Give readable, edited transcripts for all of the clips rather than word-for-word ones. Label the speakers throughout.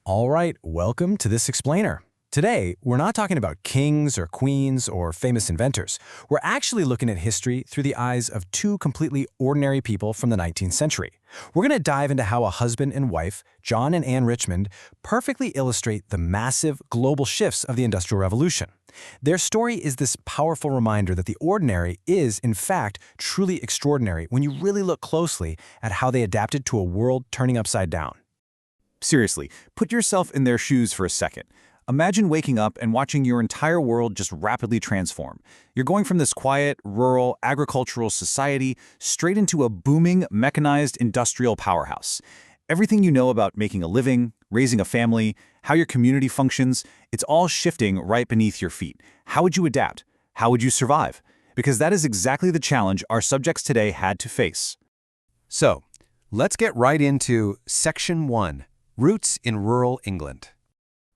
Speaker 1: All right, welcome to this explainer. Today, we're not talking about kings or queens or famous inventors. We're actually looking at history through the eyes of two completely ordinary people from the 19th century. We're going to dive into how a husband and wife, John and Anne Richmond, perfectly illustrate the massive global shifts of the Industrial Revolution. Their story is this powerful reminder that the ordinary is, in fact, truly extraordinary when you really look closely at how they adapted to a world turning upside down.
Speaker 2: Seriously, put yourself in their shoes for a second. Imagine waking up and watching your entire world just rapidly transform. You're going from this quiet, rural, agricultural society straight into a booming, mechanized industrial powerhouse. Everything you know about making a living, raising a family, how your community functions, it's all shifting right beneath your feet. How would you adapt? How would you survive? Because that is exactly the challenge our subjects today had to face.
Speaker 3: So, let's get right into Section 1, Roots in Rural England.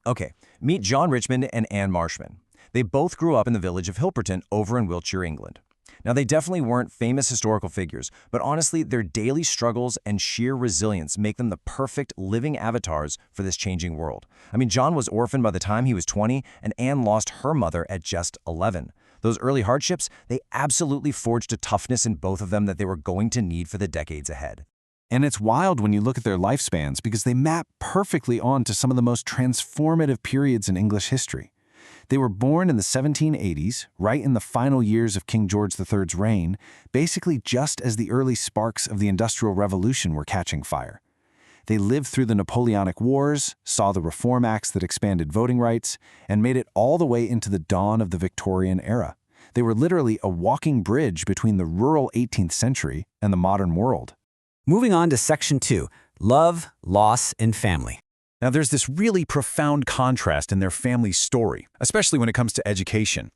Speaker 1: Okay, meet John Richmond and Anne Marshman. They both grew up in the village of Hilperton over in Wiltshire, England. Now, they definitely weren't famous historical figures, but honestly, their daily struggles and sheer resilience make them the perfect living avatars for this changing world. I mean, John was orphaned by the time he was 20, and Anne lost her mother at just 11. Those early hardships, they absolutely forged a toughness in both of them that they were going to need for the decades ahead.
Speaker 4: And it's wild when you look at their lifespans because they map perfectly onto some of the most transformative periods in English history. They were born in the 1780s, right in the final years of King George III's reign, basically just as the early sparks of the Industrial Revolution were catching fire. They lived through the Napoleonic Wars, saw the Reform Acts that expanded voting rights, and made it all the way into the dawn of the Victorian era. They were literally a walking bridge between the rural 18th century and the modern world.
Speaker 5: Moving on to Section 2, Love, Loss, and Family.
Speaker 2: Now, there's this really profound contrast in their family story, especially when it comes to education.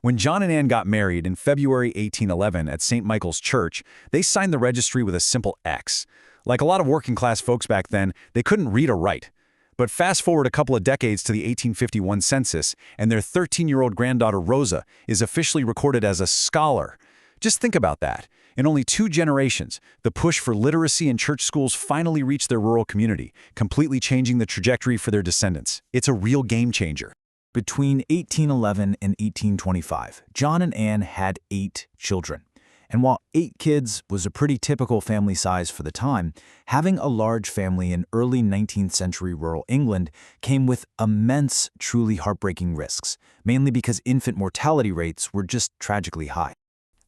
Speaker 2: When John and Anne got married in February 1811 at St. Michael's Church, they signed the registry with a simple X. Like a lot of working-class folks back then, they couldn't read or write. But fast forward a couple of decades to the 1851 census, and their 13-year-old granddaughter Rosa is officially recorded as a scholar. Just think about that. In only 2 generations, the push for literacy in church schools finally reached their rural community, completely changing the trajectory for their descendants. It's a real game changer.
Speaker 6: Between 1811 and 1825, John and Anne had 8 children. And while 8 kids was a pretty typical family size for the time, having a large family in early 19th century rural England came with immense, truly heartbreaking risks, mainly because infant mortality rates were just tragically high.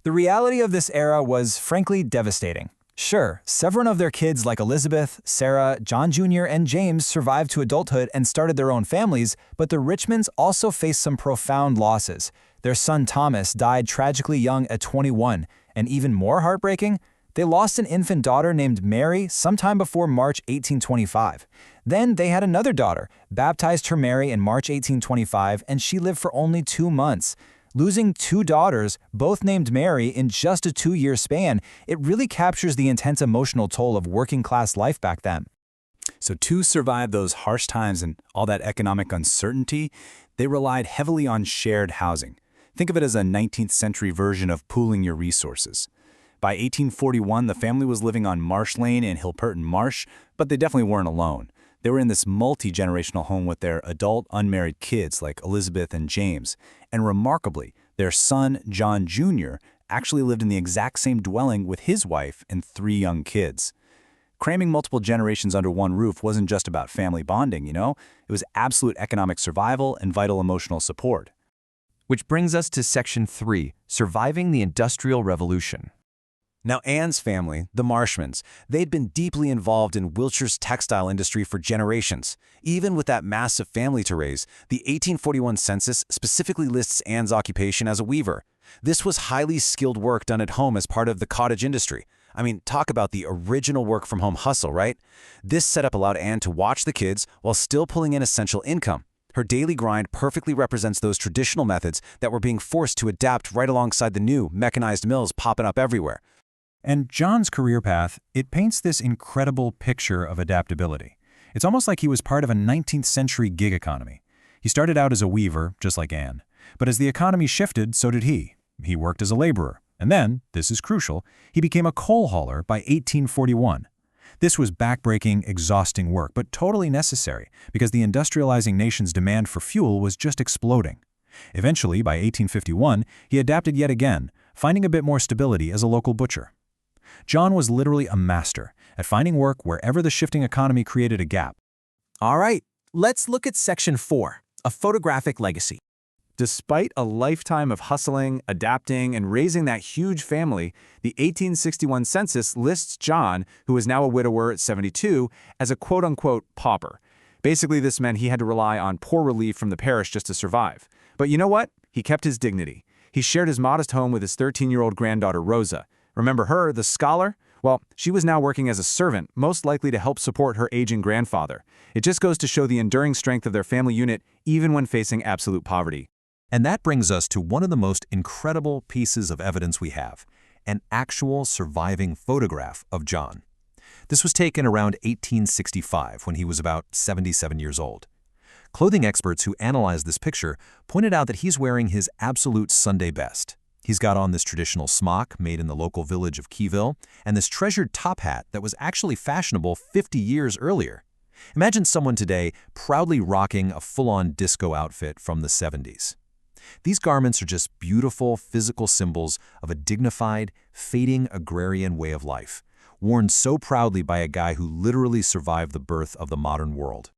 Speaker 7: The reality of this era was frankly devastating. Sure, several of their kids like Elizabeth, Sarah, John Jr., and James survived to adulthood and started their own families, but the Richmonds also faced some profound losses. Their son Thomas died tragically young at 21, and even more heartbreaking, they lost an infant daughter named Mary sometime before March 1825. Then they had another daughter, baptized her Mary in March 1825, and she lived for only 2 months. Losing 2 daughters, both named Mary, in just a 2-year span, it really captures the intense emotional toll of working-class life back then.
Speaker 8: So to survive those harsh times and all that economic uncertainty, they relied heavily on shared housing. Think of it as a 19th century version of pooling your resources. By 1841, the family was living on Marsh Lane in Hilperton Marsh, but they definitely weren't alone. They were in this multi-generational home with their adult, unmarried kids like Elizabeth and James. And remarkably, their son, John Jr., actually lived in the exact same dwelling with his wife and 3 young kids. Cramming multiple generations under one roof wasn't just about family bonding, It was absolute economic survival and vital emotional support.
Speaker 3: Which brings us to Section 3, Surviving the Industrial Revolution.
Speaker 1: Now, Anne's family, the Marshmans, they'd been deeply involved in Wiltshire's textile industry for generations. Even with that massive family to raise, the 1841 census specifically lists Anne's occupation as a weaver. This was highly skilled work done at home as part of the cottage industry. I mean, talk about the original work-from-home hustle, right? This setup allowed Anne to watch the kids while still pulling in essential income. Her daily grind perfectly represents those traditional methods that were being forced to adapt right alongside the new mechanized mills popping up everywhere.
Speaker 9: And John's career path, it paints this incredible picture of adaptability. It's almost like he was part of a 19th century gig economy. He started out as a weaver, just like Anne. But as the economy shifted, so did he. He worked as a laborer. And then, this is crucial, he became a coal hauler by 1841. This was backbreaking, exhausting work, but totally necessary because the industrializing nation's demand for fuel was just exploding. Eventually, by 1851, he adapted yet again, finding a bit more stability as a local butcher. John was literally a master at finding work wherever the shifting economy created a gap.
Speaker 10: All right, let's look at Section 4, a photographic legacy.
Speaker 2: Despite a lifetime of hustling, adapting, and raising that huge family, the 1861 census lists John, who is now a widower at 72, as a quote-unquote pauper. Basically, this meant he had to rely on poor relief from the parish just to survive. But you know what? He kept his dignity. He shared his modest home with his 13-year-old granddaughter, Rosa. Remember her, the scholar? Well, she was now working as a servant, most likely to help support her aging grandfather. It just goes to show the enduring strength of their family unit, even when facing absolute poverty.
Speaker 1: And that brings us to one of the most incredible pieces of evidence we have, an actual surviving photograph of John. This was taken around 1865 when he was about 77 years old. Clothing experts who analyzed this picture pointed out that he's wearing his absolute Sunday best. He's got on this traditional smock made in the local village of Keyville and this treasured top hat that was actually fashionable 50 years earlier. Imagine someone today proudly rocking a full-on disco outfit from the 70s. These garments are just beautiful physical symbols of a dignified, fading agrarian way of life, worn so proudly by a guy who literally survived the birth of the modern world.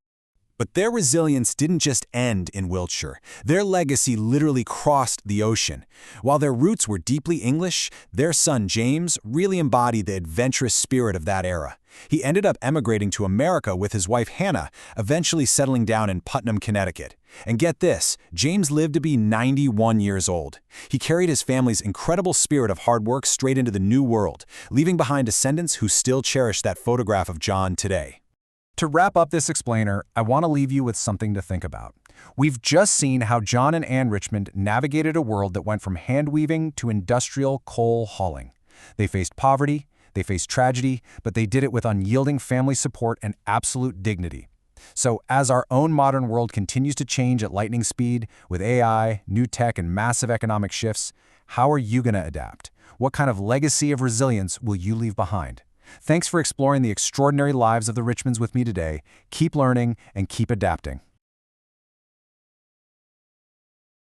Speaker 8: But their resilience didn't just end in Wiltshire. Their legacy literally crossed the ocean. While their roots were deeply English, their son James really embodied the adventurous spirit of that era. He ended up emigrating to America with his wife Hannah, eventually settling down in Putnam, Connecticut. And get this, James lived to be 91 years old. He carried his family's incredible spirit of hard work straight into the New World, leaving behind descendants who still cherish that photograph of John today.
Speaker 9: To wrap up this explainer, I want to leave you with something to think about. We've just seen how John and Anne Richmond navigated a world that went from hand-weaving to industrial coal hauling. They faced poverty, they faced tragedy, but they did it with unyielding family support and absolute dignity. So as our own modern world continues to change at lightning speed with AI, new tech, and massive economic shifts, how are you going to adapt? What kind of legacy of resilience will you leave behind? Thanks for exploring the extraordinary lives of the Richmonds with me today. Keep learning and keep adapting.